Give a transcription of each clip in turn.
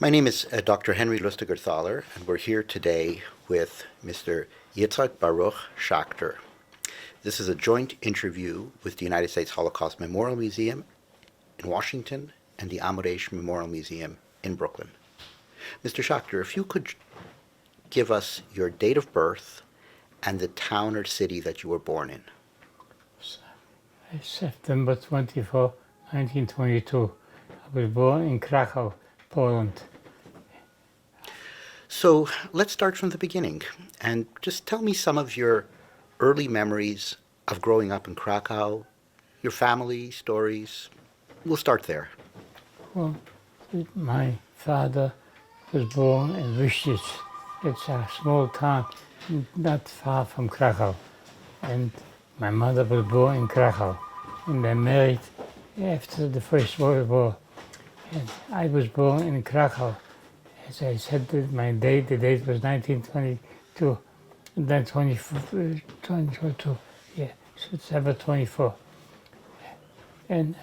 My name is Dr. Henry Lustiger-Thaler, and we're here today with Mr. Yitzchok Baruch Schachter. This is a joint interview with the United States Holocaust Memorial Museum in Washington and the Amud Eish Memorial Museum in Brooklyn. Mr. Schachter, if you could give us your date of birth and the town or city that you were born in. September 24, 1922. I was born in Krakow, Poland. So let's start from the beginning and just tell me some of your early memories of growing up in Krakow, your family stories. We'll start there. Well, my father was born in Wischitz. It's a small town not far from Krakow. And my mother was born in Krakow. And they married after the First World War. And I was born in Krakow. As I said, the date was 1922. And then 22, September 24. And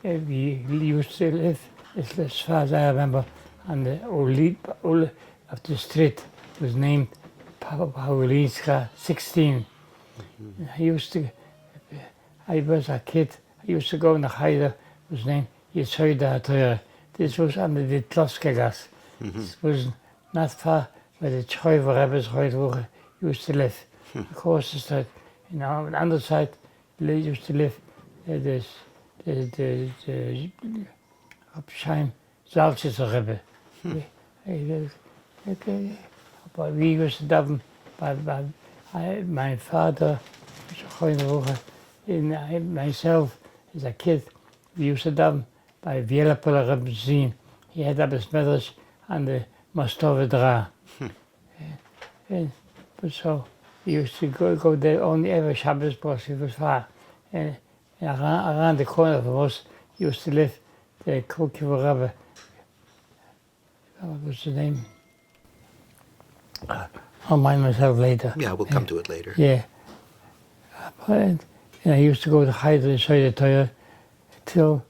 we used to live, as far as I remember, on the Ole of the street was named Paulinska 16. I was a kid, I used to go in the Cheder, was named Yitzchok. This was under the Tloskegas. It was not far where the Chöyver Rebbe's used to live. Across the street, on the other side, they used to live the Absheim Salzitzer Rebbe. But we used to daven, my father, and myself as a kid, we used to daven by Vielapel Rebbe Zin. He had up his medrash on the Mostove Dra. But so we used to go there only every Shabbos because it was far. And around the corner from us used to live the Kokiva Rebbe. What was the name? I'll mind myself later. Yeah, we'll come to it later. Yeah. And I used to go to Cheder and Shoy the Torah till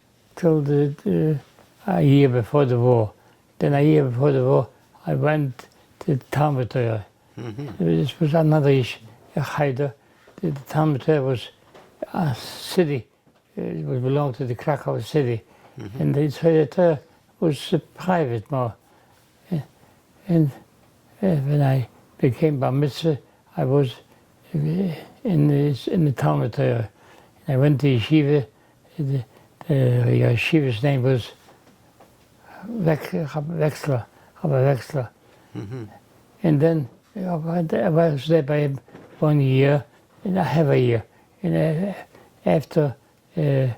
a year before the war. Then a year before the war, I went to the Talmud Torah. This was another issue, Cheder. The Talmud Torah was a city. It belonged to the Krakow city. And the Shoy the Torah was private more. And when I became Bar Mitzvah, I was in the Talmud Torah. I went to yeshiva. The yeshiva's name was Wexler. And then I was there by 1 year, and I have a year. And after, in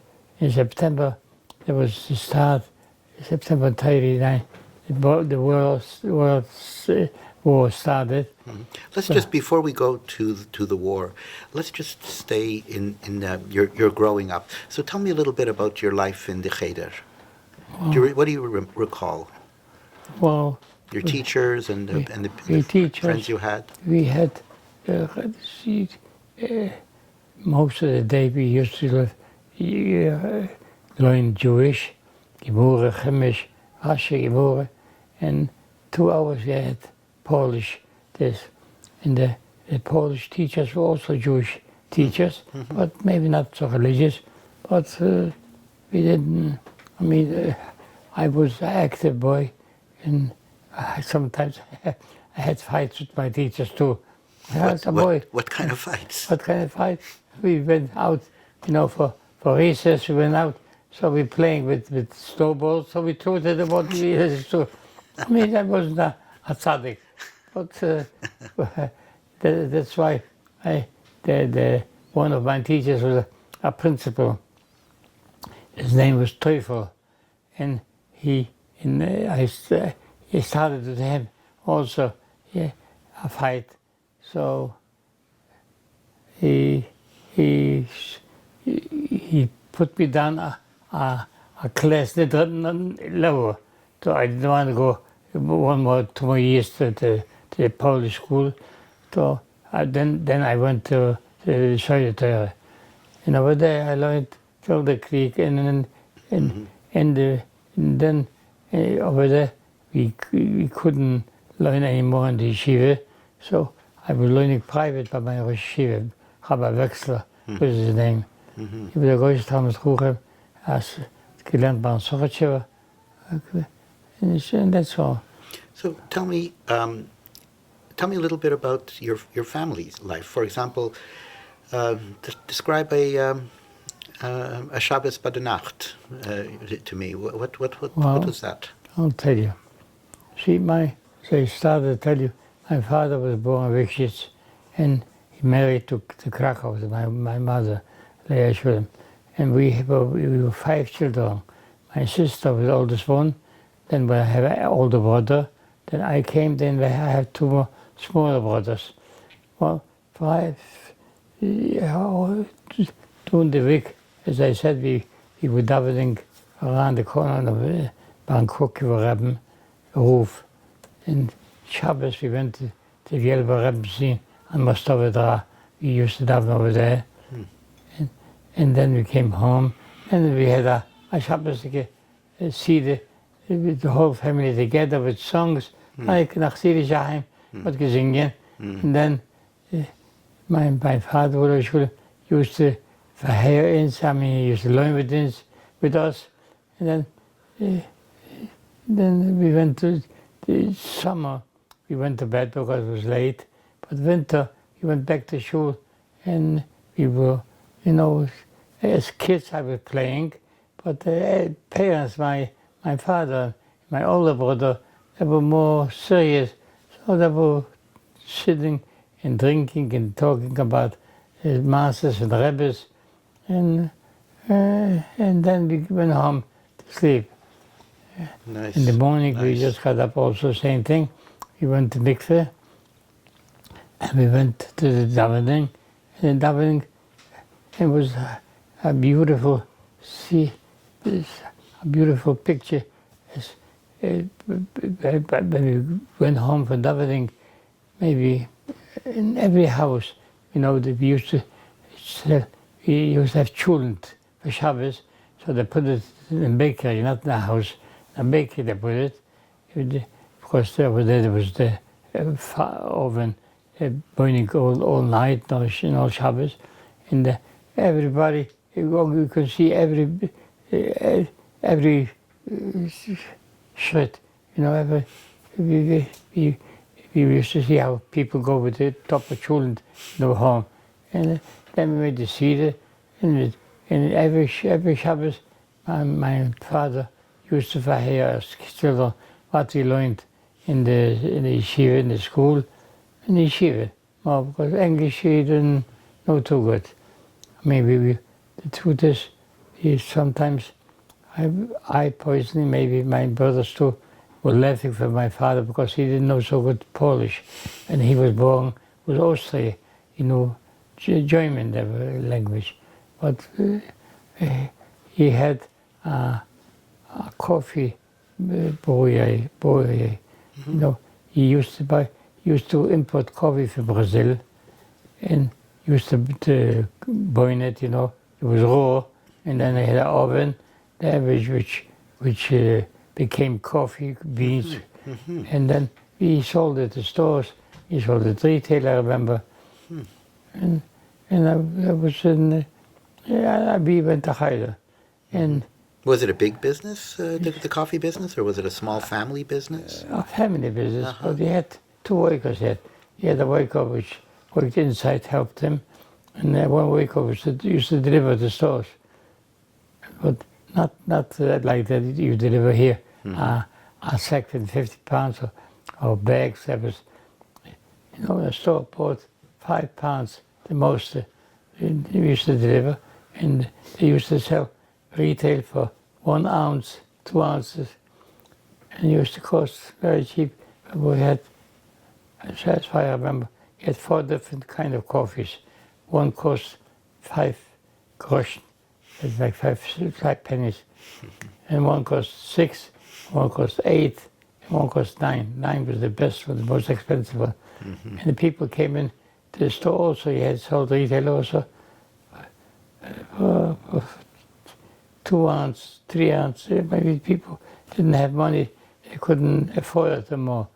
September, there was the start, September 39, the world war started. Let's just, before we go to the war, let's just stay in your growing up. So tell me a little bit about your life in the Cheder. What do you recall? Well, your teachers and the teachers, friends you had? We had, most of the day we used to learn Jewish, Gemurah, Chemish, Rashi, Gemurah, and 2 hours we had Polish. And the Polish teachers were also Jewish teachers, but maybe not so religious. But we didn't. I was an active boy, and sometimes I had fights with my teachers too. What kind of fights? What kind of fights? We went out, for recess. We went out, so we playing with snowballs. So we threw it at the bottom. I wasn't a tzaddik. But that's why one of my teachers was a principal. His name was Teufel, and I started with him also a fight. So he put me down a class that lower. So I didn't want to go 2 more years to the Polish school. So then I went to the Shoy the Torah. And over there I learned till the Creek, and then over there we couldn't learn anymore in the yeshiva, so I was learning private by my Rosh Yeshiva, Rabbi Wexler was his name. He was a Rosh Thomas Ruchem, as gelernt bei Schachter, and that's all. So tell me a little bit about your family's life. For example, describe a Shabbos bei der Nacht to me. What was that? I'll tell you. See, so I started to tell you, my father was born in Wichitz, and he married to Krakow, my mother, Leah Shulam. And we were 5 children. My sister was the oldest one, then we have an older brother, then I came, then I have 2 more smaller brothers. Well, 5, during the week, as I said, we were davening around the corner of Bangkok, Rebbe, Roof. And Shabbos, we went to the Gelber Rebbe scene on Mostovedra. We used to daven over there. And then we came home, and we had a Shabbos to see the whole family together with songs, like nach Syrische Heim, what gesingen. And then my father used to verheer uns, he used to learn with us. And then we went to the summer, we went to bed because it was late. But winter, we went back to school, and we were, as kids I was playing, but parents, my father, my older brother, they were more serious. So they were sitting and drinking and talking about masters and rebbes, and then we went home to sleep. Nice. In the morning, nice. We just got up also, same thing. We went to mikveh, and we went to the davening. And the davening, it was a beautiful a beautiful picture. When we went home from davening, maybe in every house, that we used to have chulent for Shabbos, so they put it in the bakery, not in the house. In the bakery they put it. Of course, over there was the oven burning all night, all Shabbos. And everybody, you could see every shred, we used to see how people go with the top of children home. And then we made the Seder, and every Shabbos, my father used to hear us children what we learned in the yeshiva, in the school, in the yeshiva. Well, because English he didn't know too good. Maybe the truth is sometimes I personally, maybe my brothers too, were laughing for my father because he didn't know so good Polish. And he was born with Austria, German language. But he had a coffee brewery. He used to import coffee from Brazil, and used to burn it. It was raw, and then he had an oven there which became coffee beans, and then he sold it to stores. He sold it to retail, I remember, and I was in. We went to Schachter, and. Was it a big business, the coffee business, or was it a small family business? A family business, but he had 2 workers. He had a worker which worked inside, helped him, and one worker used to deliver to stores. But not like that you deliver here, a sack with 50 pounds or bags. That was, a store bought 5 pounds, the most they used to deliver, and they used to sell retail for 1 ounce, 2 ounces, and it used to cost very cheap. We had, as far as I remember, we had 4 different kind of coffees. One cost 5 groschen, that's like 5 pennies, and one cost 6, one cost 8, and one cost 9. 9 was the best one, the most expensive one. And the people came in to the store also. He had sold retail also. 2 ounce, 3 ounce. Maybe people didn't have money. they couldn't afford it anymore.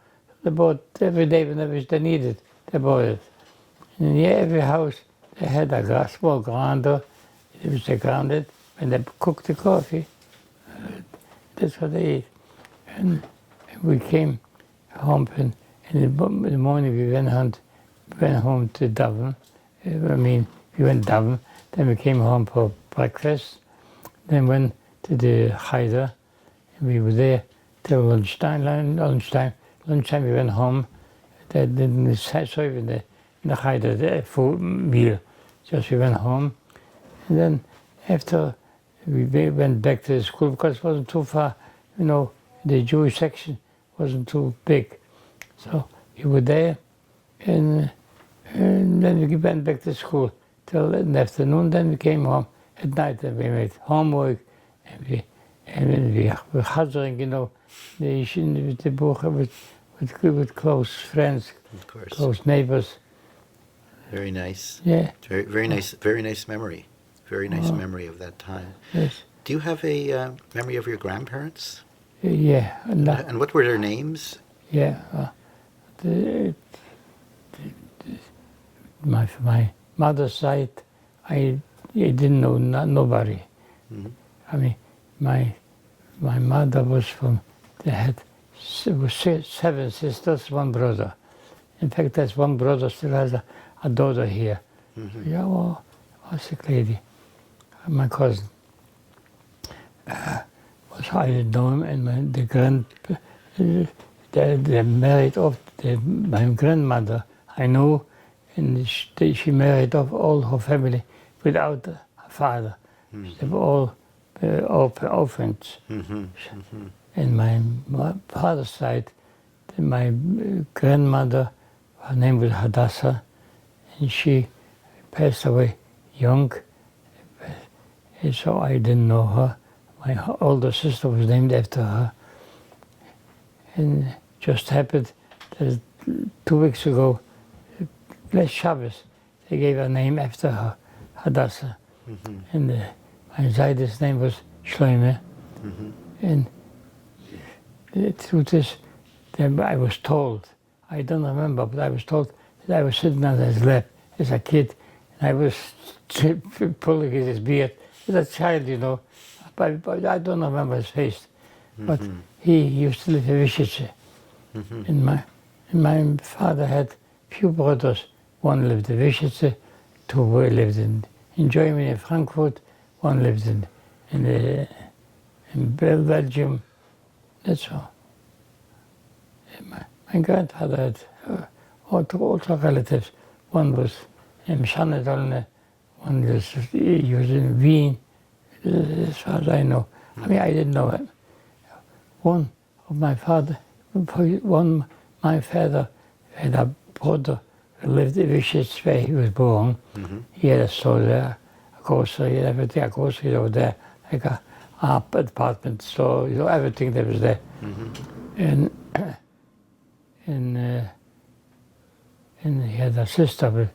They bought every day whenever they needed, they bought it. And in every house, they had a small grinder, which they grounded, and they cooked the coffee. That's what they ate. And we came home, and in the morning we went home to Dublin. We went Dublin, then we came home for breakfast, then went to the Schachter, and we were there till lunchtime. Lunchtime we went home. They didn't serve in the Schachter, the food meal. Just we went home, and then after we went back to the school because it wasn't too far, the Jewish section wasn't too big. So we were there, and then we went back to school till in the afternoon. Then we came home at night, and we made homework, and we were hazarding, the book with close friends, Of course. close neighbors. Very nice. Yeah. Very nice memory. Very nice memory of that time. Yes. Do you have a memory of your grandparents? Yeah. And what were their names? Yeah. My mother's side, I didn't know nobody. Mm-hmm. I mean, my mother was they had 7 sisters, 1 brother. In fact, there's 1 brother still has a daughter here. Mm-hmm. Yeah, well, a sick lady. My cousin. I didn't know him, and they married off my grandmother. I know, and she married off all her family without her father. Mm-hmm. They were all orphans. Mm-hmm. Mm-hmm. And my father's side, my grandmother, her name was Hadassah, and she passed away young, and so I didn't know her. My older sister was named after her. And just happened that 2 weeks ago, last Shabbos, they gave her name after her, Hadassah. Mm-hmm. And my Zayda's name was Shloime. Mm-hmm. And the truth is, that I was told, I don't remember, but I was told that I was sitting on his lap as a kid, and I was pulling his beard as a child, but I don't remember his face. Mm-hmm. But he used to live in Vyshitze. Mm-hmm. And my father had few brothers. 1 lived in Vyshitze, 2 lived in Germany, in Frankfurt, 1 lived in Belgium. That's all. And my grandfather had also relatives. 1 was in Schachter, 1 was in Wien, as far as I know. I mean, I didn't know him. My father had a brother who lived in Vyshitz where he was born. Mm-hmm. He had a store there, a grocery, everything, a grocery over there, like a apartment store, everything that was there. Mm-hmm. And he had a sister who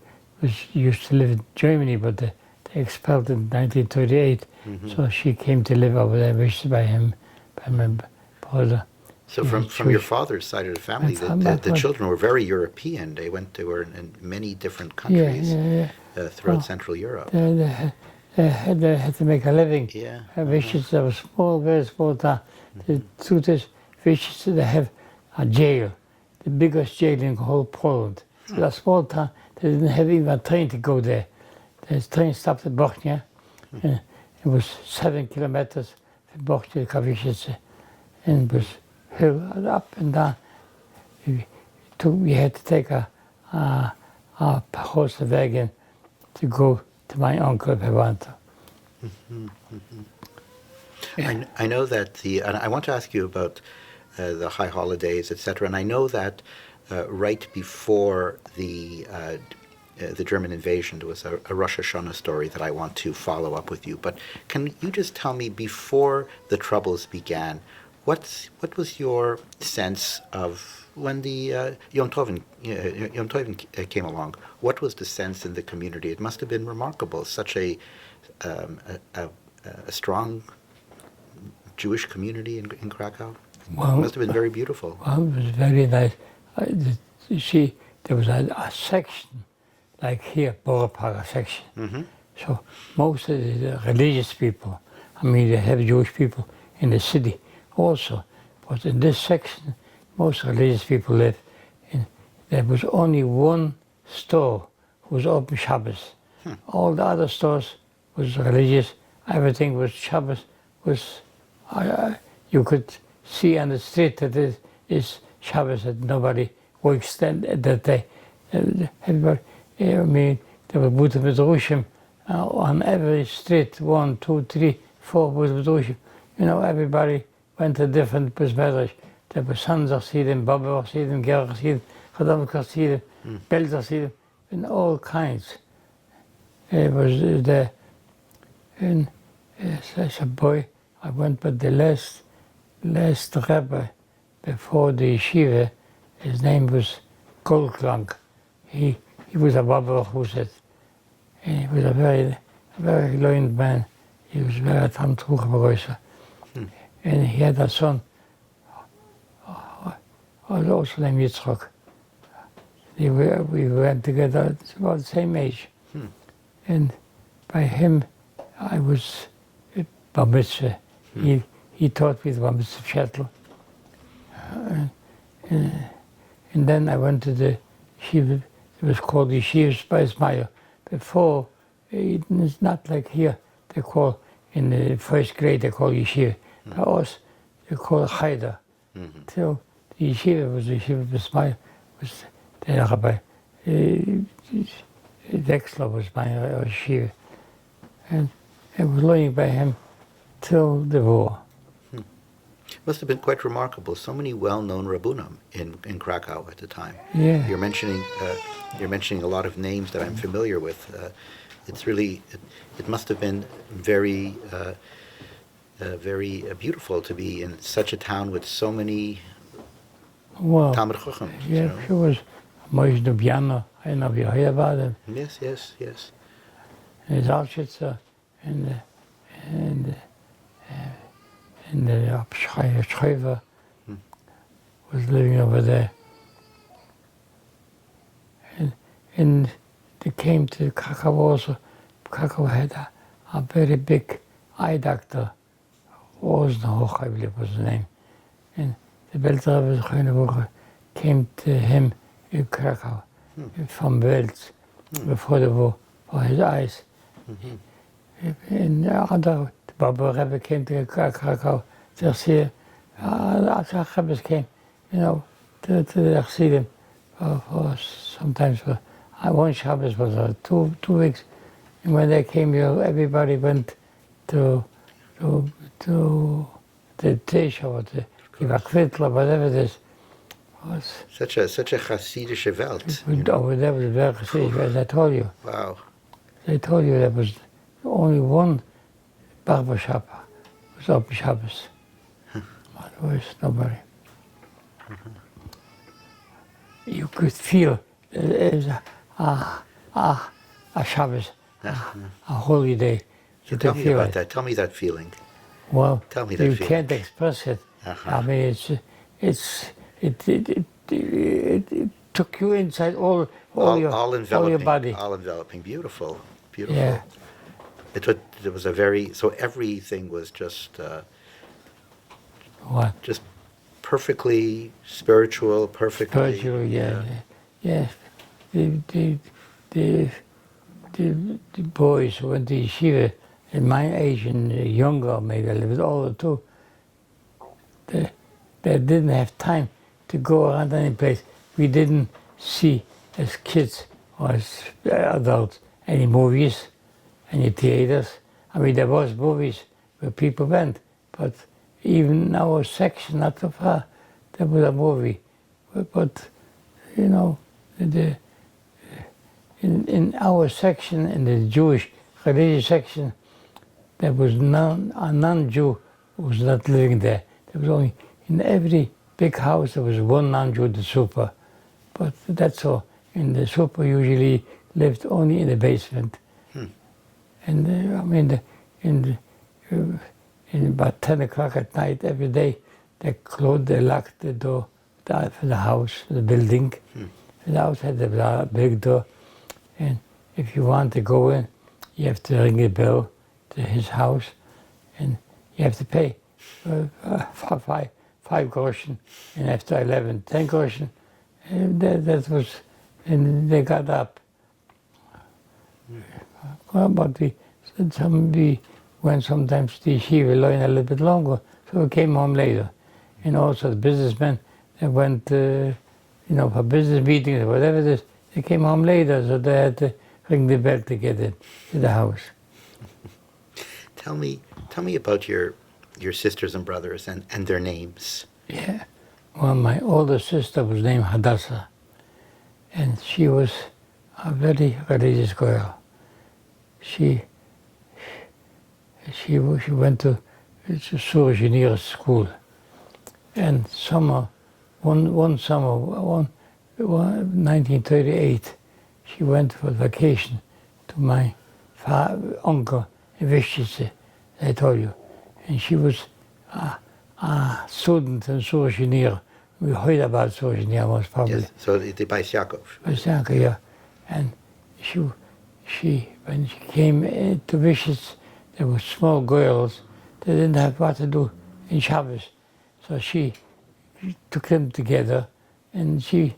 used to live in Germany, but they expelled in 1938. Mm-hmm. So she came to live over there, wished by my brother. So from your father's side of the family, the children were very European. They were in many different countries throughout Central Europe. They had to make a living. Yeah. Vyshitze was small, very small town. The truth is, Vyshitze, they have a jail, the biggest jail in whole Poland. It's a small town. They didn't have even a train to go there. The train stopped at Bochnia. It was 7 kilometers from Bochnia to Vyshitze, and it was hill up and down. We had to take a horse wagon to go to my uncle Pevanto. I know that and I want to ask you about the high holidays, etc. And I know that right before the German invasion, there was a Rosh Hashanah story that I want to follow up with you. But can you just tell me, before the troubles began, what was your sense of when the Yom Tovim came along? What was the sense in the community? It must have been remarkable. Such a strong Jewish community in Krakow, Well, Must have been very beautiful. well, it was very nice. You see, there was a section, like here, Baruch section. Mm-hmm. So most of the religious people, I mean, they have Jewish people in the city also, but in this section, most religious people live. In, there was only one store who was open Shabbos. All the other stores was religious. Everything was Shabbos. You could see on the street that it is Shabbos, that nobody works that day. Everybody, I mean, there were Buddha Midrashim on every street, 1, 2, 3, 4 Buddha Midrashim. You know, everybody went to different Midrash. There were Sons Chassidim, Baba Chassidim, Ger Chassidim, Chadam Chassidim, Bel Chassidim, and all kinds. It was there. And as a boy, I went with the last Rebbe before the yeshiva. His name was Goldklang. He was a Baruch who said, and he was a very learned man. He was very Tamtruch. And he had a son, also named Yitzchok. We went together about the same age. And by him, I was bar mitzvah. He taught me the bar mitzvah Schachter. And then I went to the yeshiva. It was called Yeshiva Speismeier. Before, it's not like here. They call, in the first grade, they call yeshiva. By us, they call Schachter. Till the yeshiva was the Yeshiva Speismeier, was the rabbi. Dexler was my yeshiva. And I was learning by him till the war. Must have been quite remarkable. So many well-known rabbunim in Krakow at the time. Yeah. You're mentioning a lot of names that I'm familiar with. It's really it must have been very beautiful to be in such a town with so many Talmid Chacham. Yeah, she was Moshe Dubiano. I don't know if you heard about him. Yes. And his Auschwitz and the Schreiber was living over there. And they came to Krakow also. Krakow had a very big eye doctor. Rosenhoch, I believe was the name. And the Belter came to him in Krakow from Wels before the war for his eyes. And the Baba Rebbe came to Krakow to see other Rebbes came, you know, to the Chassidim for sometimes for one Shabbos was 2 weeks. And when they came here, everybody went to the Tish or the Ivakvitla, whatever it is. Such a Hasidische Welt. Over there was very Hasidic, as I told you. Wow. They told you there was only one barber shop was open Shabbos. Otherwise, nobody. You could feel it was a Shabbos, a holy day. So tell me about that. Tell me that feeling. Well, Tell me that you feeling. Can't express it. I mean, it took you inside all your body. All enveloping. Beautiful. Yeah. It was a very, so everything was just What? just perfectly spiritual, perfectly. Spiritual, yeah. The boys who went to yeshiva at my age and younger, maybe a little bit older too, they didn't have time to go around any place. We didn't see as kids or as adults any movies, any theaters. I mean, there was movies where people went, but even in our section, not so far, there was a movie. But you know, in our section, in the Jewish religious section, there was a non-Jew who was not living there. There was only, in every big house, there was one non-Jew, the super. But that's all. And the super usually lived only in the basement. And I mean, in about 10 o'clock at night every day, they locked the door for the house, for the building. The house had a big door, and if you want to go in, you have to ring a bell to his house, and you have to pay five groschen, and after 11, 10 groschen. And that was, and they got up. Well, but we went sometimes to yeshiva learn a little bit longer, so we came home later. And also the businessmen that went, for business meetings or whatever it is, they came home later, so they had to ring the bell to get in to the house. Tell me about your sisters and brothers and their names. Yeah. Well, my older sister was named Hadassah, and she was a very religious girl. She went to Surgeon school, and one summer, 1938, she went for vacation to my uncle in Vishtice, I told you, and she was a student in Surgeon. We heard about Surgeon most probably. Yes, so the Beis Yaakov. Beis Yaakov, yeah, and she when she came to Vishtice, there were small girls. They didn't have what to do in Shabbos, so she took them together, and they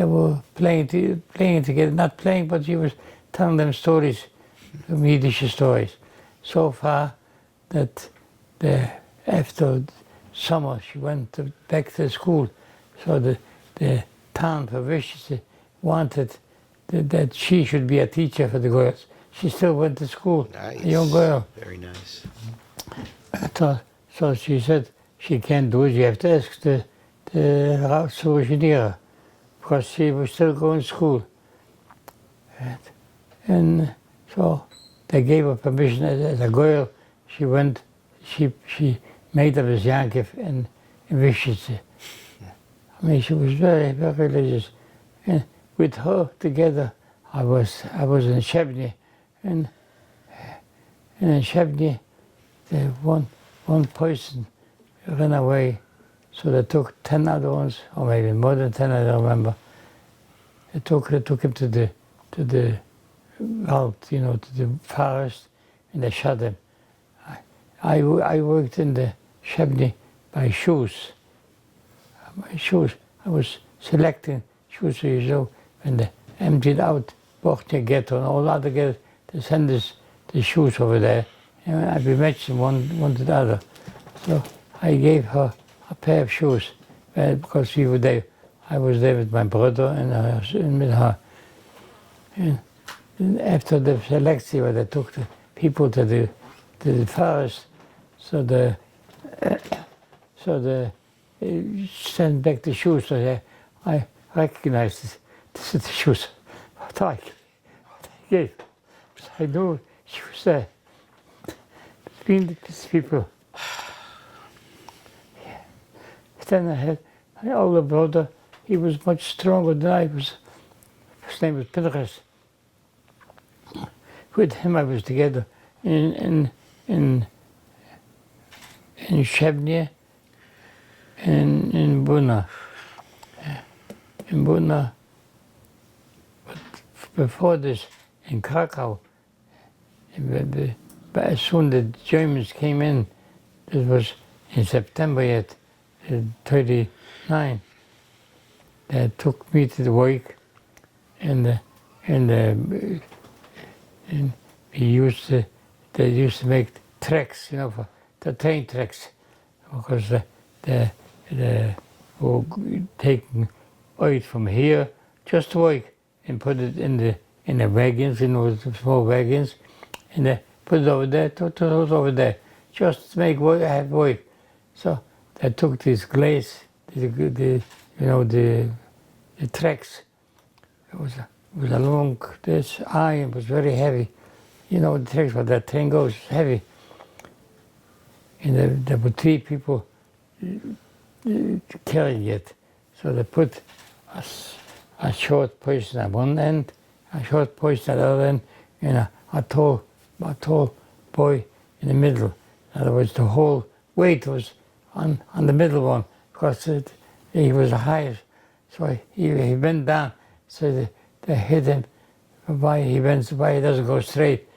were playing together, not playing, but she was telling them stories, Yiddish stories, so far that after summer she went back to school, so the town for Vishtice wanted that she should be a teacher for the girls. She still went to school, Nice. a young girl. Very nice. So she said she can't do it. You have to ask the Surgeon, because she was still going to school. And so they gave her permission as a girl. She went. She made up as Yankov in Vishtice. I mean, she was very, very religious. And with her together, I was in Shebni, and in Shebni, one person ran away, so they took 10 other ones, or maybe more than 10, I don't remember. They took him to the wald, to the forest, and they shot him. I worked in the Shebni by shoes. I was selecting shoes, when they emptied out Bochnia Ghetto and all other ghettos, they send us the shoes over there, and I'd be matching one to the other. So I gave her a pair of shoes, because we were there. I was there with my brother and with her. And after the selection, where they took the people to the forest, so they sent back the shoes. So I recognized this is the shoes what I gave. I knew she was there. Between these people. Yeah. Then I had my older brother. He was much stronger than I was. His name was Pinchas. With him I was together in Shebnia and in Buna. In Buna, but before this, in Krakow, but as soon as the Germans came in, it was in September yet, 39, they took me to the work, and they used to make tracks, for the train tracks, because they were taking oil from here just to work and put it in the wagons, the small wagons, and they put it over there, to over there, just to make work, have work. So they took this glaze, the tracks. It was a long, this iron was very heavy. The tracks where that train goes, heavy. And there were 3 people carrying it. So they put a short person at one end, a short person at the other end, and a tall boy in the middle. In other words, the whole weight was on the middle one because he was the highest. So he bent down, so they hit him. Why he bends? Why he doesn't go straight?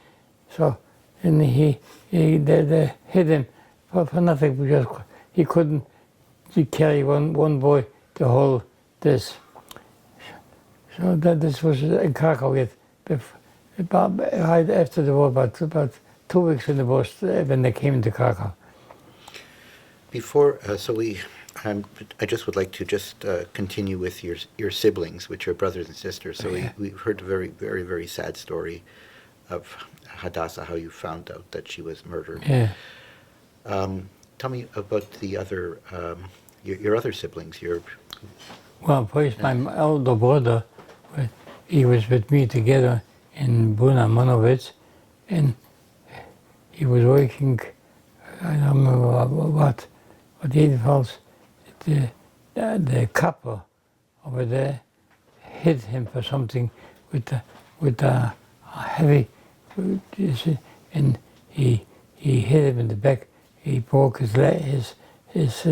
So and they hit him for nothing because he couldn't carry one boy to hold this. So this was in Krakow right after the war, about 2 weeks in the bus when they came to Krakow. Before, I just would like to just continue with your siblings, which are brothers and sisters. So we've heard a very, very, very sad story of Hadassah, how you found out that she was murdered. Yeah. Tell me about the other, your other siblings. Well, first my older brother, he was with me together in Buna Monowitz, and he was working, I don't remember what he was, the copper over there hit him for something with a heavy, and he hit him in the back. He broke his leg, his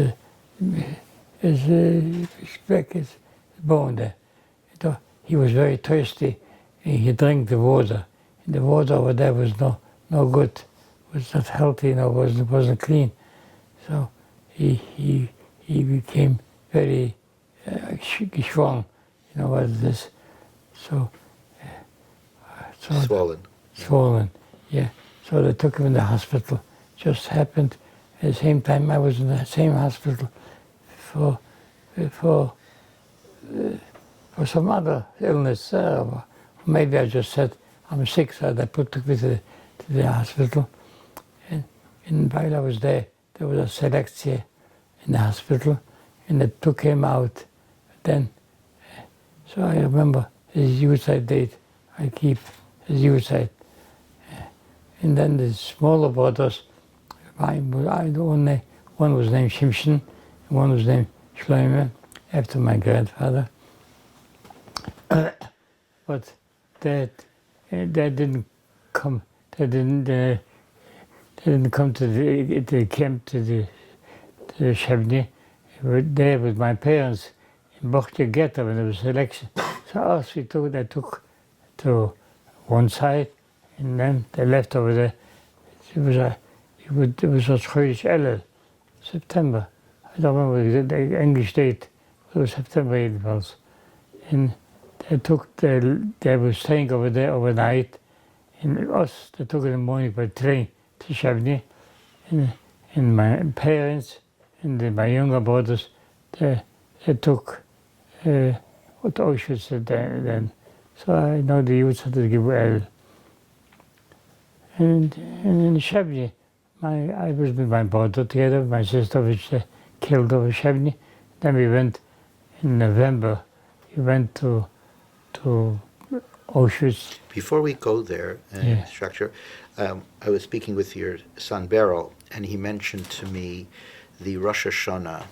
back, his bone there. He was very thirsty, and he drank the water. And the water over there was no good, was not healthy, wasn't clean. So he became very strong, was this. So Swollen. Swollen, yeah. So they took him in the hospital. Just happened at the same time I was in the same hospital for some other illness. Maybe I just said I'm sick, so they took me to the hospital. And while I was there was a selection in the hospital, and they took him out. Then, so I remember his suicide date. I keep his suicide. And then the smaller brothers, one was named Shimshon, and one was named Shloime, after my grandfather. But they didn't come. They didn't come to the camp to the Shevni. They were there with my parents in Bochtje Ghetto when there was election. So us, they took to one side, and then they left over there. It was a Chodesh Elul, September. I don't remember the English date. It was September 8th. And they were staying over there overnight. And us, they took in the morning by train to Shavni. And my parents and my younger brothers, they took what Auschwitz then. So I know the youth had to give El. And in Shavni, I was with my brother together, my sister, which they killed over Shavni. Then we went in November. We went to Auschwitz. Before we go there, Schachter, I was speaking with your son Beryl, and he mentioned to me the Rosh Hashanah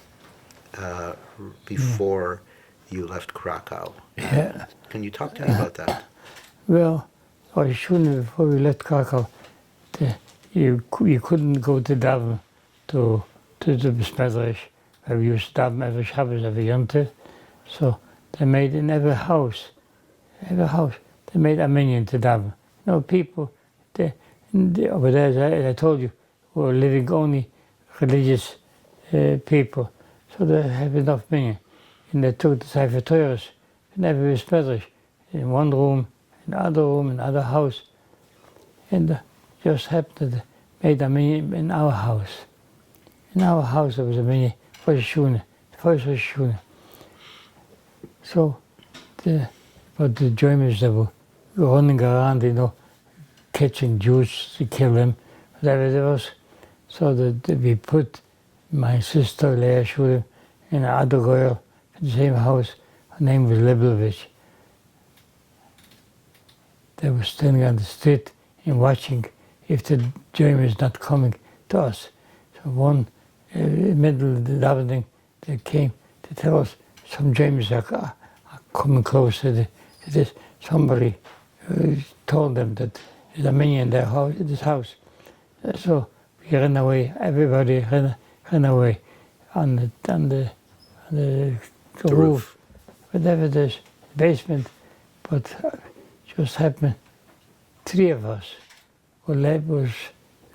before you left Krakow. Yeah. Can you talk to me about that? Well, Rosh Hashanah, before we left Krakow, you couldn't go to daven to the Medrash, where we used to daven every Shabbos, every Yom Tov. So they made in every house, they made a minyan to daven. People, over there, as I told you, were living only religious people. So they have enough minyan. And they took the Sefer Torahs in every Medrash, in one room, in another room, in another house. And just happened that they made a minyan in our house. In our house there was a minyan for the Shuna, the first Rosh Hashanah. So, but the Germans, they were running around, catching Jews to kill them, whatever it was. So we put my sister, Leah Shulim, and another girl in the same house. Her name was Leblovich. They were standing on the street and watching if the Germans not coming to us. So one, in the middle of the davening, they came to tell us some Germans are coming close to this. Somebody told them that there's a minyan in their house, this house. So we ran away, everybody ran away. on the The roof, whatever it is, basement. But just happened, three of us was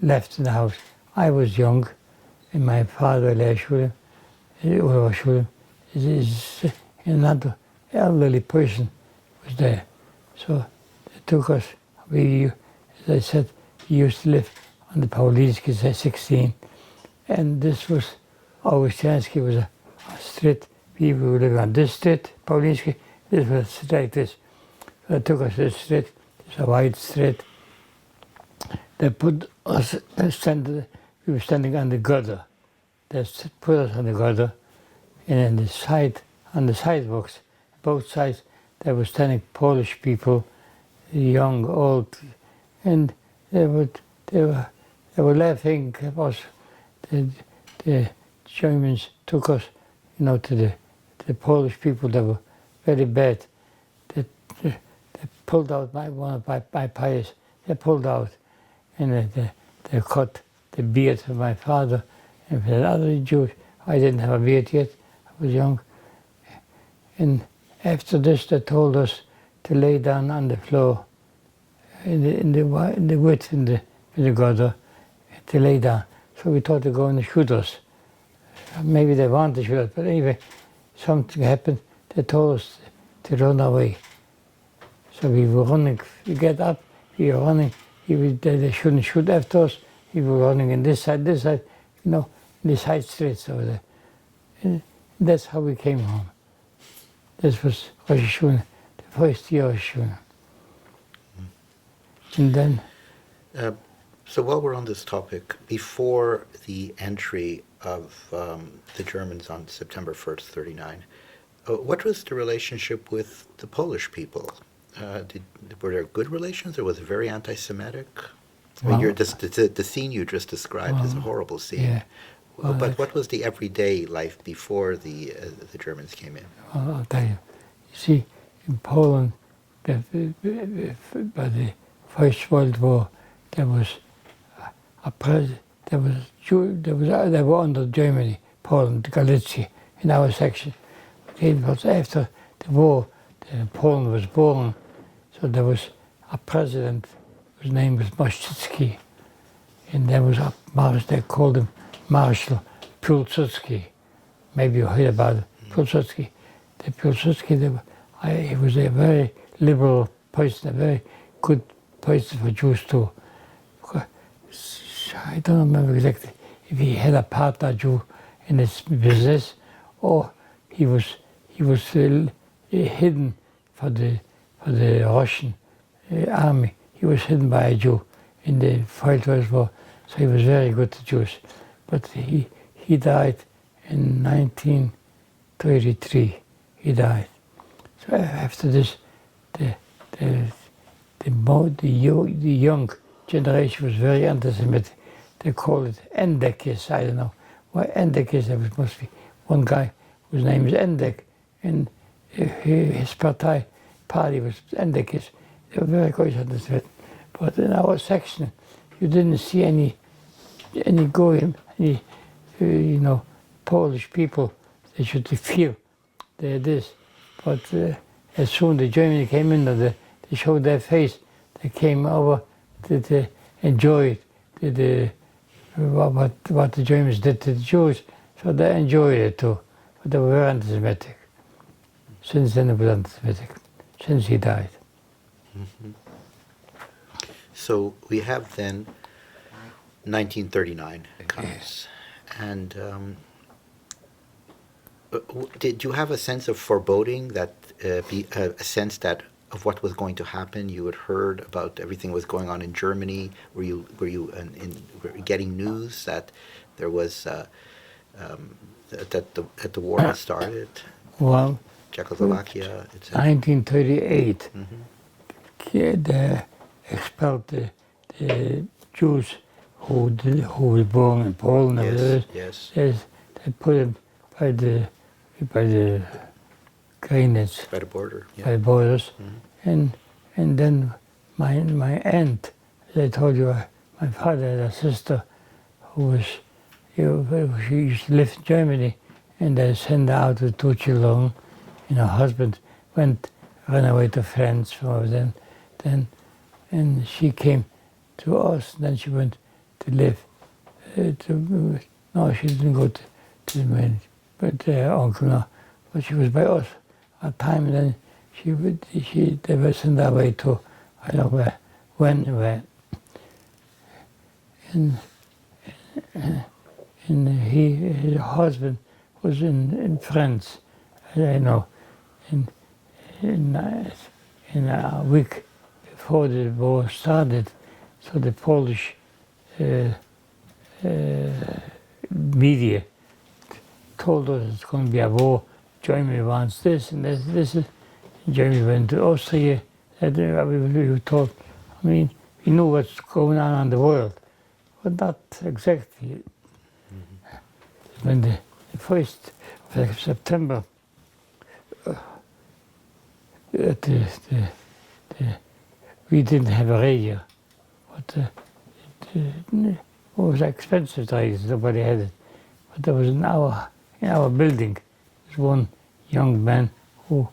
left in the house. I was young, and my father is another elderly person was there. So they took us. We, as I said, we used to live on the Paulinski, 16, and this was Augustiansky was a street. People were living on this street, Paulinski. This was a street like this. So they took us to this street. It's a wide street. They put us. We were standing on the gutter. They put us on the gutter, and on the sidewalks, both sides, there were standing Polish people, young, old, and they were laughing at us. The Germans took us, to the Polish people that were very bad. They pulled out one of my pies. They pulled out, and they cut the beard of my father. And for the other Jews, I didn't have a beard yet. I was young. And after this, they told us to lay down on the floor, in the width in the gutter, to lay down. So we thought they were going to shoot us. Maybe they wanted to shoot us, but anyway, something happened. They told us to run away. So we were running. We get up. We were running. They shouldn't shoot after us. We were running in this side, in the side streets over there. And that's how we came home. This was Rosh Hashanah, the first year of Rosh Hashanah. And then... So while we're on this topic, before the entry of the Germans on September 1st, 39, what was the relationship with the Polish people? Were there good relations, or was it very anti-Semitic? The scene you just described is a horrible scene. Yeah. But what was the everyday life before the Germans came in? I'll tell you. You see, in Poland, by the First World War, there was they were under Germany, Poland, Galicia, in our section. It was after the war, Poland was born, so there was a president whose name was Mościcki, and there was a marshal, they called him Marshal Pilsudski. Maybe you heard about it, Pilsudski. The Pilsudski, he was a very liberal person, a very good person for Jews too. I don't remember exactly if he had a partner Jew in his business, or he was hidden for the Russian army. He was hidden by a Jew in the First World War, so he was very good to Jews. But he died in 1933. He died. So after this, the young generation was very anti-Semitic. They call it Endekis. I don't know why Endekis. There must be one guy whose name is Endek, and his party was Endekis. They were very quite anti-Semitic. But in our section, you didn't see any goyim, any Polish people. They should feel they're this. But as soon as Germany came in, they showed their face. They came over to enjoy it, what the Germans did to the Jews. So they enjoyed it too. But they were very anti-Semitic. Since then, they were anti-Semitic. Since he died. Mm-hmm. So we have then 1939 comes, and did you have a sense of foreboding, that a sense that of what was going to happen? You had heard about everything was going on in Germany. Were you getting news that there was that the war had started? Well, Czechoslovakia, etc. 1938. Mm-hmm. They expelled the Jews who were born in Poland. Yes. They put them by the Granic, By the border. Yeah. by the borders, Mm-hmm. and then my aunt, as I told you, my father had a sister who was she used to live in Germany, and they sent her out with 2 children, and her husband ran away to France from then, and she came to us, and then she went to live, no, she didn't go to the man, but uncle, no, but she was by us at time, and then they were sent away to, I don't know where, and his husband was in France, I know, in a week before the war started, so the Polish media told us it's going to be a war. Germany wants this and this. Germany went to Austria. We were told, I mean, we knew what's going on in the world, but not exactly. When the 1st of September, we didn't have a radio, but it was expensive radios, nobody had it. But there was in our building, there was one young man who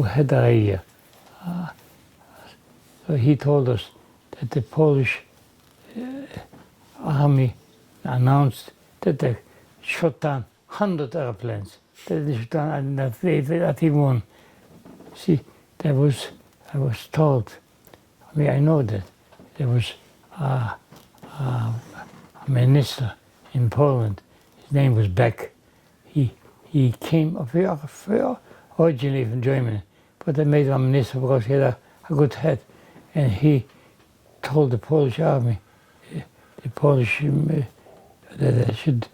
had a radio. So he told us that the Polish army announced that they shot down 100 airplanes. That they shot down, and not even one. See, I was told, I mean, I know that there was a minister in Poland. His name was Beck. He came originally from Germany, but they made him a minister because he had a good head, and he told the Polish army, the Polish that they should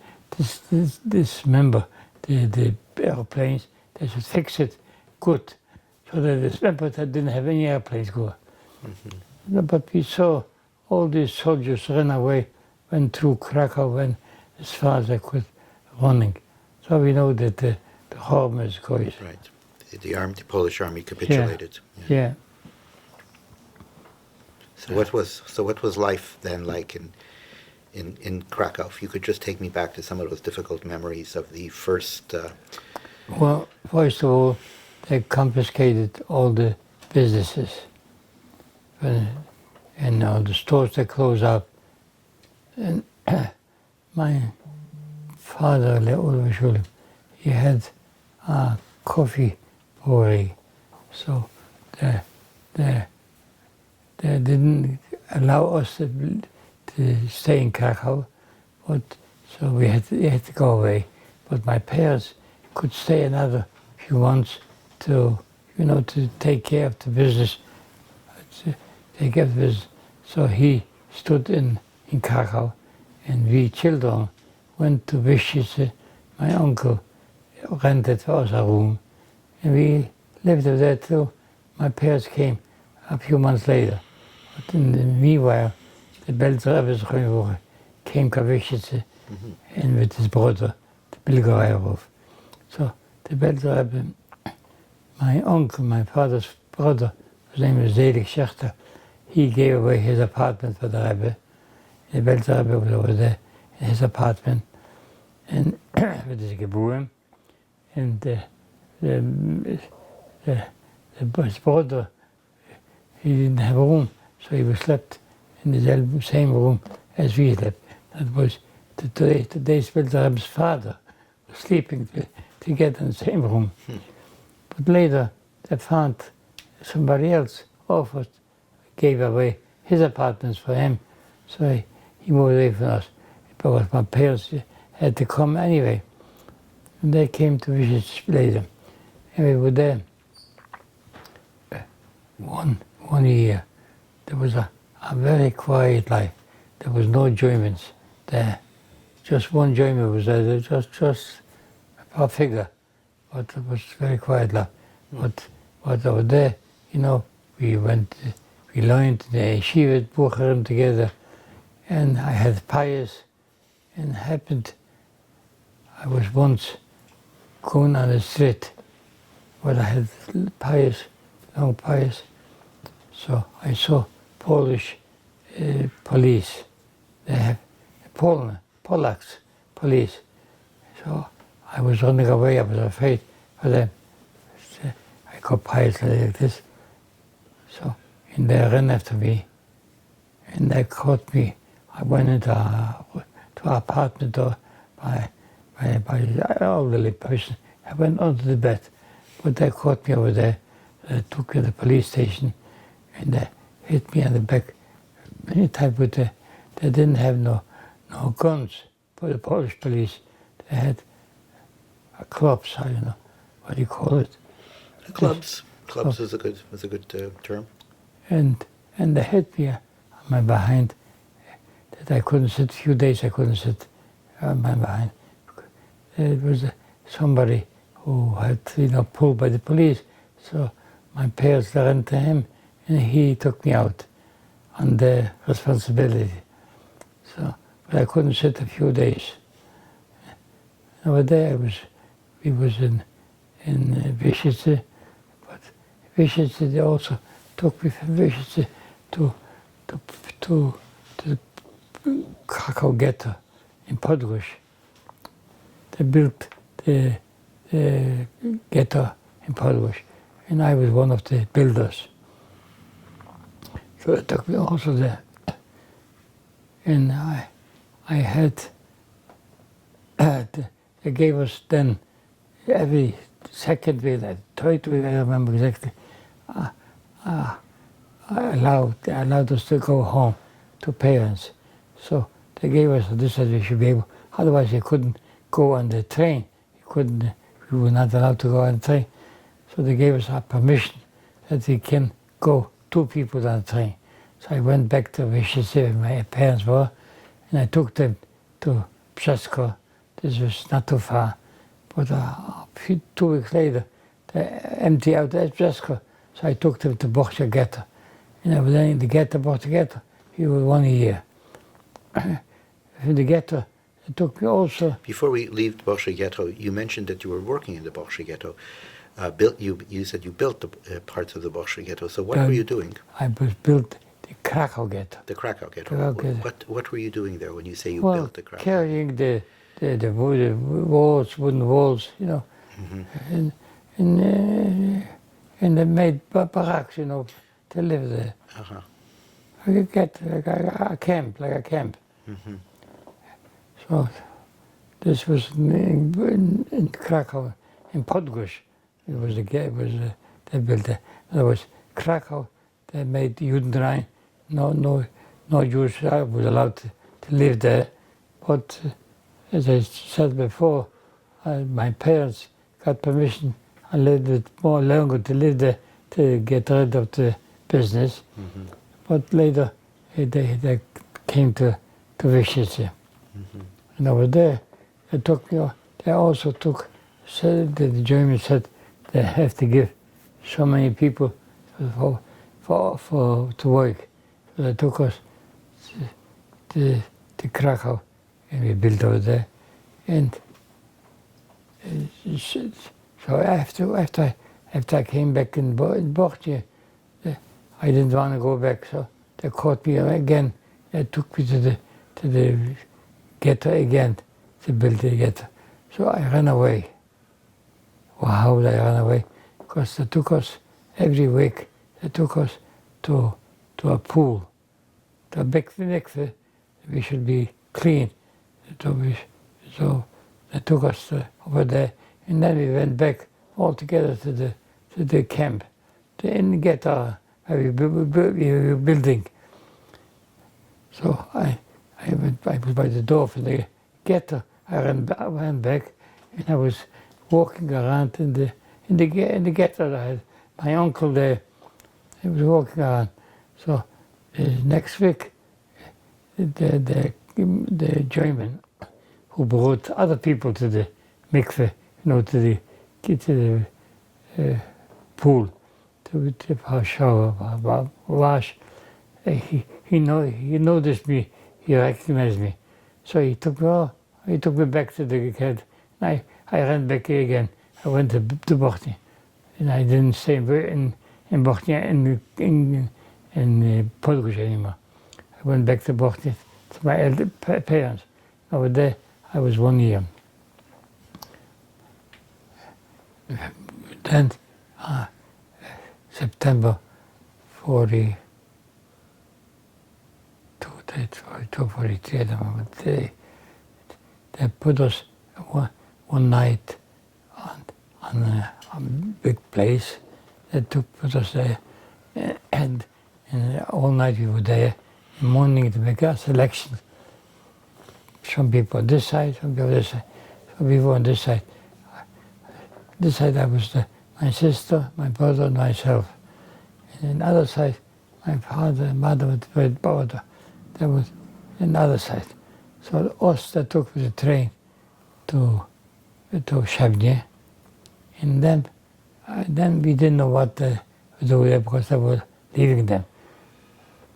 dismember the airplanes. They should fix it good, so that the dismember that didn't have any airplanes go. Mm-hmm. But we saw all these soldiers run away, went through Krakow, went as far as they could, running. So we know that the harm is going. Right. The Polish army capitulated. Yeah. So what was life then like in Krakow? If you could just take me back to some of those difficult memories of the first. Well, first of all, they confiscated all the businesses, and all the stores they closed up. And my father, he had a coffee brewery, so they didn't allow us to stay in Krakow, but so we had to go away. But my parents could stay another few months to take care of the business, So he stood in Krakow, and we children went to Wyszczyce. My uncle rented for us a room, and we lived there till my parents came a few months later. But in the meanwhile, the Belzer Rebbe came to Wyszczyce, and with his brother, the Bilgererhof. So the Belzer Rebbe, my uncle, my father's brother, his name was Schachter, he gave away his apartment for the Rebbe. The Belzer Rebbe was over there in his apartment, and with his geburim, and his brother, he didn't have a room, so he was slept in the same room as we slept. That was today's Belzer Rebbe's father was sleeping together in the same room. But later, they found somebody else gave away his apartments for him, so he moved away from us. Because my parents had to come anyway, and they came to visit later, and we were there. One year, there was a very quiet life. There was no Germans there. Just one German was there, just a figure, but it was very quiet life. But over there, we learned the yeshiva Bucherim together, and I had pious, and happened, I was once going on the street, but I had long pious, so I saw Polish police. They have Polacks police. So I was running away. I was afraid for them. So I got piles like this. So and they ran after me, and they caught me. I went into to our apartment door by an elderly person. I went under the bed, but they caught me over there. They took me to the police station, and they hit me on the back many times. But they didn't have no guns for the Polish police. They had clubs. I don't know what do you call it. Clubs. Clubs is a good term. And they hit me on my behind. That I couldn't sit. A few days I couldn't sit on my behind. It was somebody who had pulled by the police. So my parents ran to him, and he took me out on the responsibility. So, but I couldn't sit a few days. Over there, we was in Wyszynce, but Wyszynce they also took me from Wyszynce to the Krakow ghetto in Baruch. They built the ghetto in Baruch, and I was one of the builders. So they took me also there, and I had. They gave us then every second week, third week, I remember exactly. They allowed us to go home to parents. So they gave us this that we should be able. Otherwise, you couldn't go on the train. We were not allowed to go on the train. So they gave us our permission that we can go 2 people on the train. So I went back to Wyszynce where my parents were, and I took them to Schachter. This was not too far. But 2 weeks later, they emptied out the Schachter. So I took them to Baruch ghetto. And I was in the ghetto, Baruch ghetto. We were 1 year. In the ghetto, it took me also. Before we leave the Baruch ghetto, you mentioned that you were working in the Baruch ghetto. You said you built the parts of the Baruch ghetto. So what were you doing? I built the Krakow ghetto. The Krakow ghetto. Krakow ghetto. What were you doing there when you say you built the Krakow? Carrying the walls, wooden walls, Mm-hmm. and they made barracks, to live there. Uh-huh. Like a camp. Mm-hmm. So this was in Krakow, in Baruch. It was they built it. In other words, Krakow, they made Judenrein. No Jewish was allowed to live there. But as I said before, my parents got permission a little bit more longer to live there to get rid of the business. Mm-hmm. But later they came to Wyszynce. Mm-hmm. And over there, they also took, the Germans said they have to give so many people to work. So they took us to Krakow, and we built over there. And so after I came back in Baruch, I didn't want to go back, so they caught me again. They took me to the ghetto again, to build the ghetto. So I ran away. Well, how did I run away? Because they took us every week. They took us to a pool, to a big mikveh. We should be clean. So they took us over there, and then we went back all together to the camp, in the ghetto where we were building. So I was by the door for the ghetto. I ran back, and I was walking around in the ghetto. I had my uncle there. He was walking around. So next week, the German who brought other people to the mikveh, to the pool, to have a shower, wash. He noticed me. He recognized me. So he took me back to the head. I ran back again. I went to Baruch, and I didn't stay in Baruch in Baruch anymore. I went back to Baruch to my elder parents. Over there, I was 1 year. Then, September 42, 42, 43, I don't remember. They put us one night on a big place. They put us there, and all night we were there. In the morning to make a selection. Some people on this side, some people on this side, some people on this side. This side I was my sister, my brother, and myself. And on the other side, my father and mother with the border. That was on the other side. So us that took the train to Schachter, and then we didn't know what to do there because they were leaving them.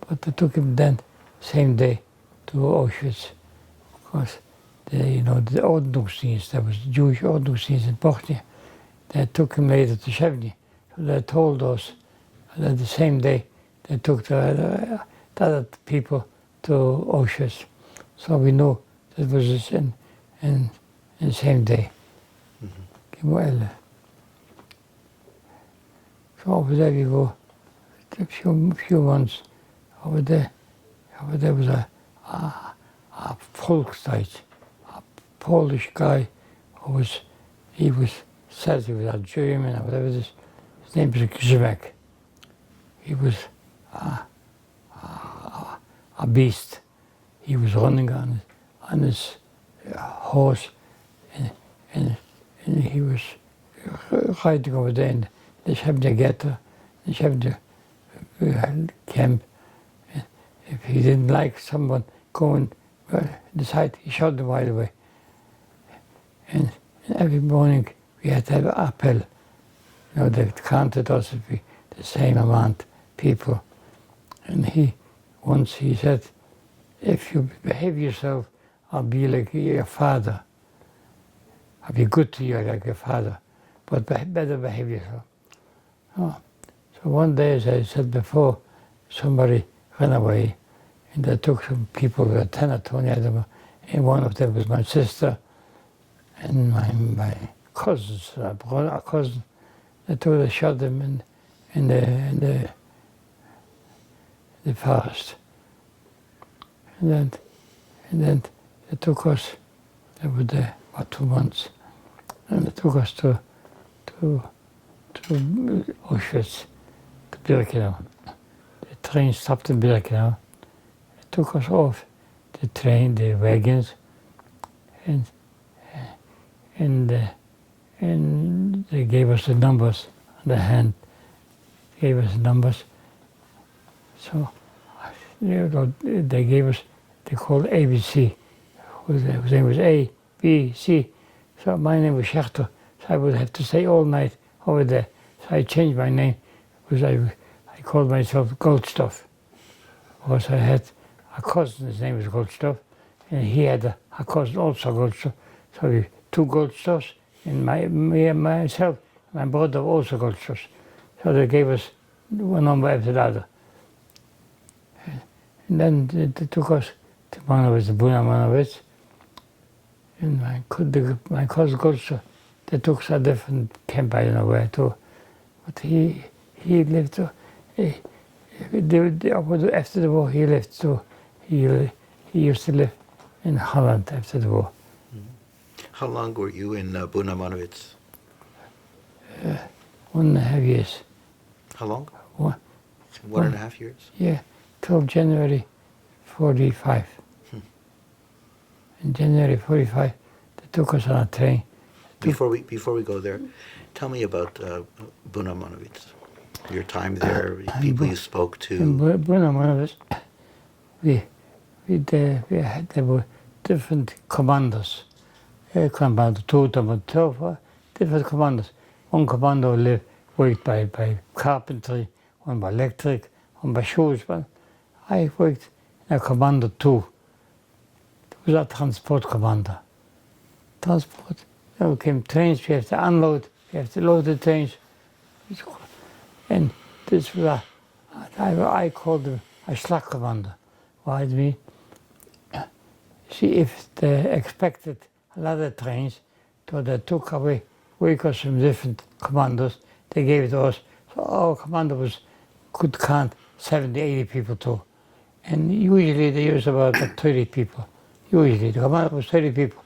But they took him then same day to Auschwitz, because the Ordnungsdienst, there was Jewish Ordnungsdienst in Bosnia. They took him later to Schachter. So they told us that the same day they took the other people to Auschwitz. So we knew that was in the same day. Mm-hmm. So over there we go, a few months over there. Over there was a Volksdeutsch, a Polish guy he said he was a German or whatever it is. His name was Yitzchok. He was a beast. He was running on his horse, and he was riding over there in the Schachter ghetto, the Schachter camp. If he didn't like someone going this height, he shot them right away. And every morning we had to have an appel. They counted us if we the same amount of people. And once he said, if you behave yourself, I'll be like your father. I'll be good to you like your father, but better behave yourself. Oh. So one day, as I said before, somebody ran away, and they took some people, 10 or 20 of them, and one of them was my sister, and my cousins, a cousin. They shot them in the forest. And then they took us, they were there about 2 months, and they took us to Auschwitz, to Birkenau. The train stopped in Birkenau. They took us off the train, the wagons, and they gave us the numbers on the hand. They gave us the numbers. So they gave us, they called ABC. Whose name was A, B, C. So my name was Schachter. So I would have to stay all night over there. So I changed my name because I called myself Goldstuff. Because I had a cousin, his name was Goldstuff, and he had a cousin also Goldstuff. So we 2 Goldstuffs, and me and myself, my brother also Goldstuffs. So they gave us one number after the other. And then they took us to Monowitz, the Buna Monowitz, and my cousin Goldstuff, they took us a different camp, I don't know where to, but he lived after the war, he left too. He used to live in Holland after the war. How long were you in Buna Monowitz? 1.5 years. How long? 1.5 years? Yeah, till January 45. In January 45, they took us on a train. Before we go there, tell me about Buna Monowitz. Your time there, people you spoke to. In Buna Monowitz, there were different commanders. Commander 2, Commander 12, different commanders. One commander worked by carpentry, one by electric, one by shoes. But I worked in a Commander 2. It was a transport commander. Transport, there came trains, we have to unload, we have to load the trains. And this was I called him a Schlag commander. Why? see if they expected a lot of trains, so they took away workers from different commandos. They gave it to us. So our commander could count 70, 80 people too. And usually they use about 30 people. Usually the commander was 30 people.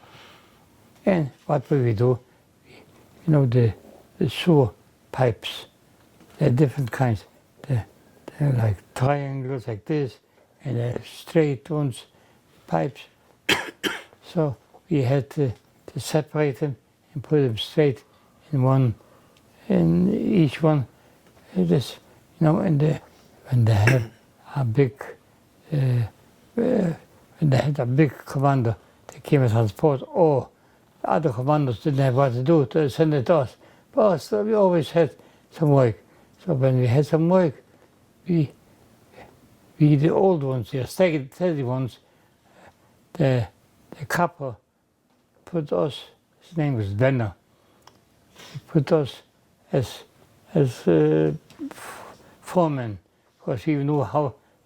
And what will we do? You know, the sewer pipes, they're different kinds. They're like triangles like this, and they're straight ones, pipes. So we had to separate them and put them straight in one, in each one. This, you know, when they have a big, when they had a big commander, they came and transport, or the other commanders didn't have what to do, they send it to us. But still, we always had some work. So when we had some work, we the old ones, the steady ones, the copper put us, his name was Benner, he put us as foreman, because he knew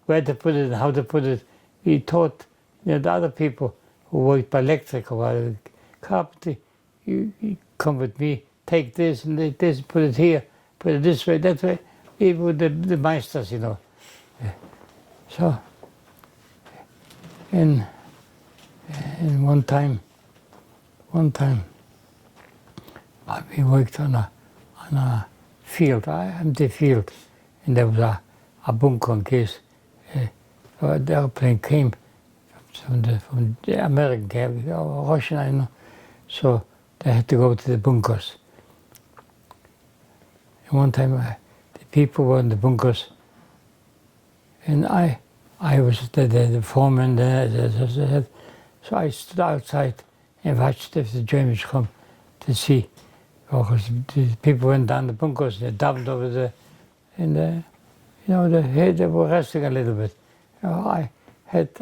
where to put it and how to put it. He taught, you know, the other people who worked by electric or carpentry, you come with me, take this and this, put it here, put it this way, that way. We were the meisters, you know. So, and one time, we worked on a field, an empty field, and there was a bunker in case the airplane came from the American camp, or Russian, I don't know. So they had to go to the bunkers. And one time, the people were in the bunkers, and I was the foreman, so I stood outside and watched if the Germans come to see. Because the people went down the bunkers, they dumped over there, and you know, they were resting a little bit. You know, I had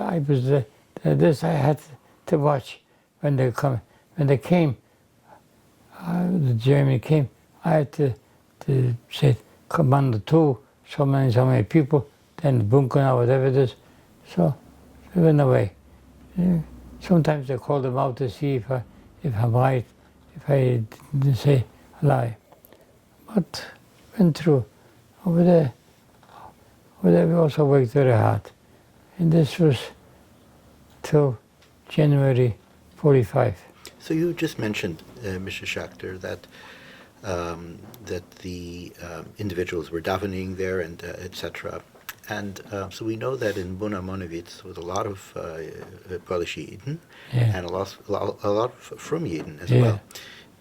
to watch when they come. When they came, the German came, I had to say, Commander 2, so many people, then the bunker or whatever it is. So we went away. Sometimes I called them out to see if I'm right, if I didn't say a lie. But went through. Over there we also worked very hard. And this was till January 45. So you just mentioned, Mr. Schachter, that the individuals were davening there and etc. And so we know that in Buna Monowitz was a lot of Polish Yidden, Yeah. and a lot from Yidden as Yeah. well.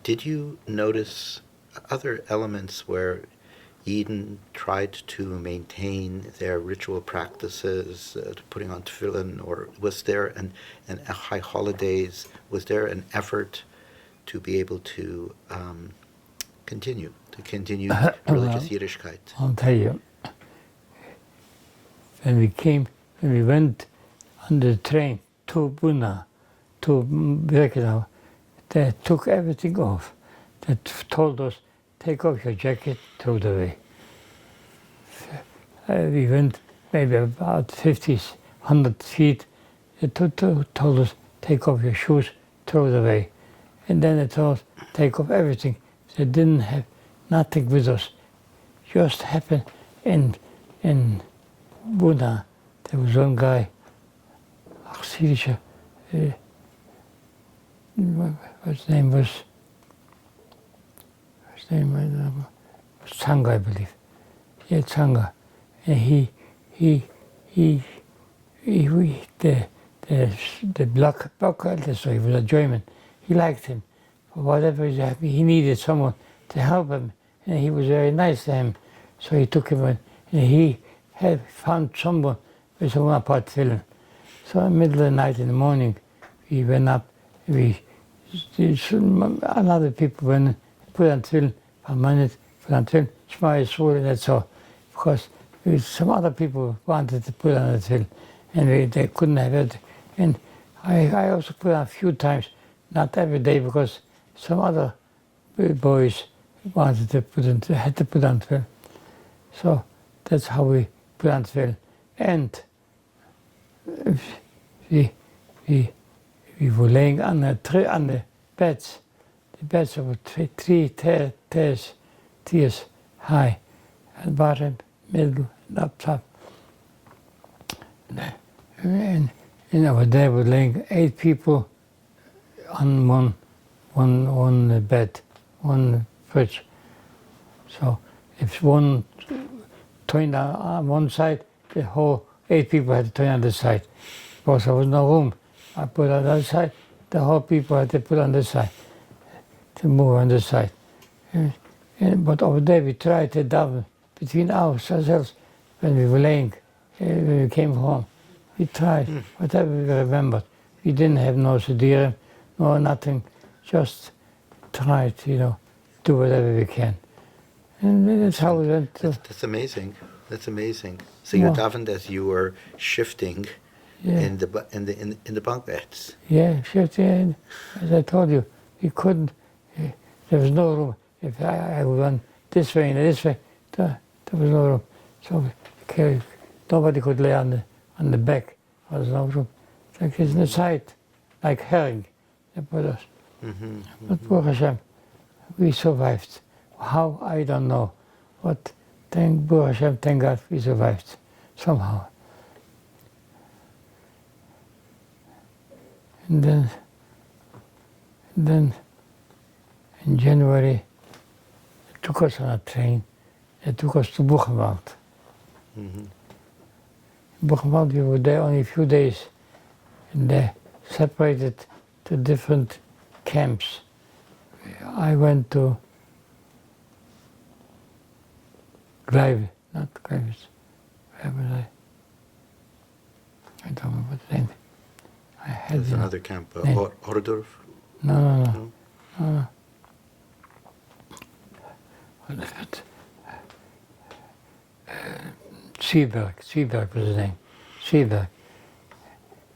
Did you notice other elements where Yidden tried to maintain their ritual practices, putting on tefillin, or was there and high holidays? Was there an effort to be able to continue religious Yiddishkeit? I'll tell you, when we went on the train to Buna, to Birkenau, they took everything off. They told us, take off your jacket, throw it away. We went maybe about 50, 100 feet. They told us, take off your shoes, throw it away. And then they told us, take off everything. They didn't have nothing with us. Just happened in Buna. There was one guy, Achsidischer, his name was Tsanga, I believe. Yeah, Tsanga. And the block, so he was a German. He liked him. For whatever was happening, he needed someone to help him, and he was very nice to him. So he took him in, and he had found someone with someone apart film. So in the middle of the night, in the morning, we went up. A lot of people went, put on film for a minute, put on film, Shema Yisrael, and that's all. Because some other people wanted to put on the film, and they couldn't have it. And I also put on a few times, not every day, because some other boys wanted to had to put on film. So that's how we put on film. And we we were laying on the beds. The beds were three tiers high, at bottom, middle, and up top. And over there were laying 8 people on one bed, one fridge. So if one turned on one side, the whole 8 people had to turn on the side. Because there was no room. I put on the other side, the whole people had to put on this side, to move on this side. But over there we tried to daven between ourselves when we were laying, when we came home. We tried, whatever we remembered. We didn't have no sedirim, no nothing, just tried, do whatever we can. And that's how we went to... That's amazing. That's amazing. So you davened as you were shifting in the bunk beds. Yeah, shifting. As I told you, we couldn't. There was no room. If I would run this way and this way, there was no room. So nobody could lay on the back. There was no room. Like it's in the side, like herring. They put us. But Baruch Hashem, we survived. How, I don't know. But thank Baruch Hashem, thank God we survived. Somehow. And then in January, they took us on a train. They took us to Buchenwald. In Buchenwald, we were there only a few days. And they separated to different camps. I went to Gleive, not Gleivis. Where was I? I don't remember the name. I had There's another camp, Ordorf? No. What is it? Zwieberg was the name. Zwieberg.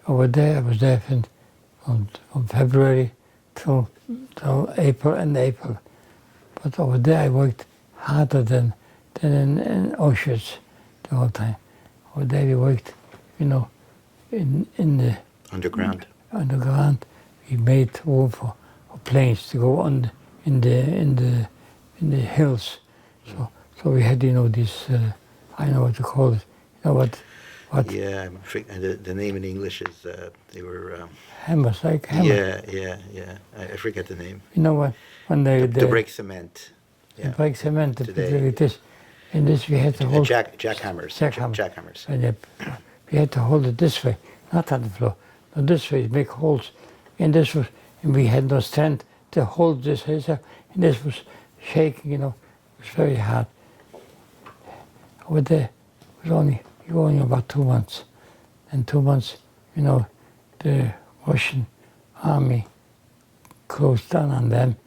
Over there, I was there from February till April. But over there, I worked harder than in Auschwitz the whole time. Over there, we worked, in the Underground. We made room for planes to go on in the hills. So we had, this. I know what to call it. You know what? Yeah, the name in English is they were. Hammers, like hammers. Yeah. I forget the name. You know what? When they break cement. Yeah. Break cement. This. And this we had to hold. Jackhammers. Jackhammers. And we had to hold it this way, not on the floor. No, this way, make holes. And we had no strength to hold this. And this was shaking. It was very hard. Over there, it was only about 2 months. And 2 months, the Russian army closed down on them,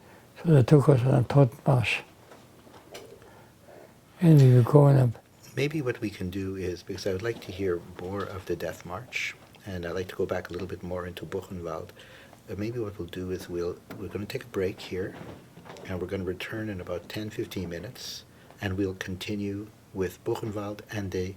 so they took us on a total march. And we were going up. Maybe what we can do is, because I would like to hear more of the Death March, and I'd like to go back a little bit more into Buchenwald. Maybe what we'll do is we're going to take a break here, and we're going to return in about 10-15 minutes, and we'll continue with Buchenwald and the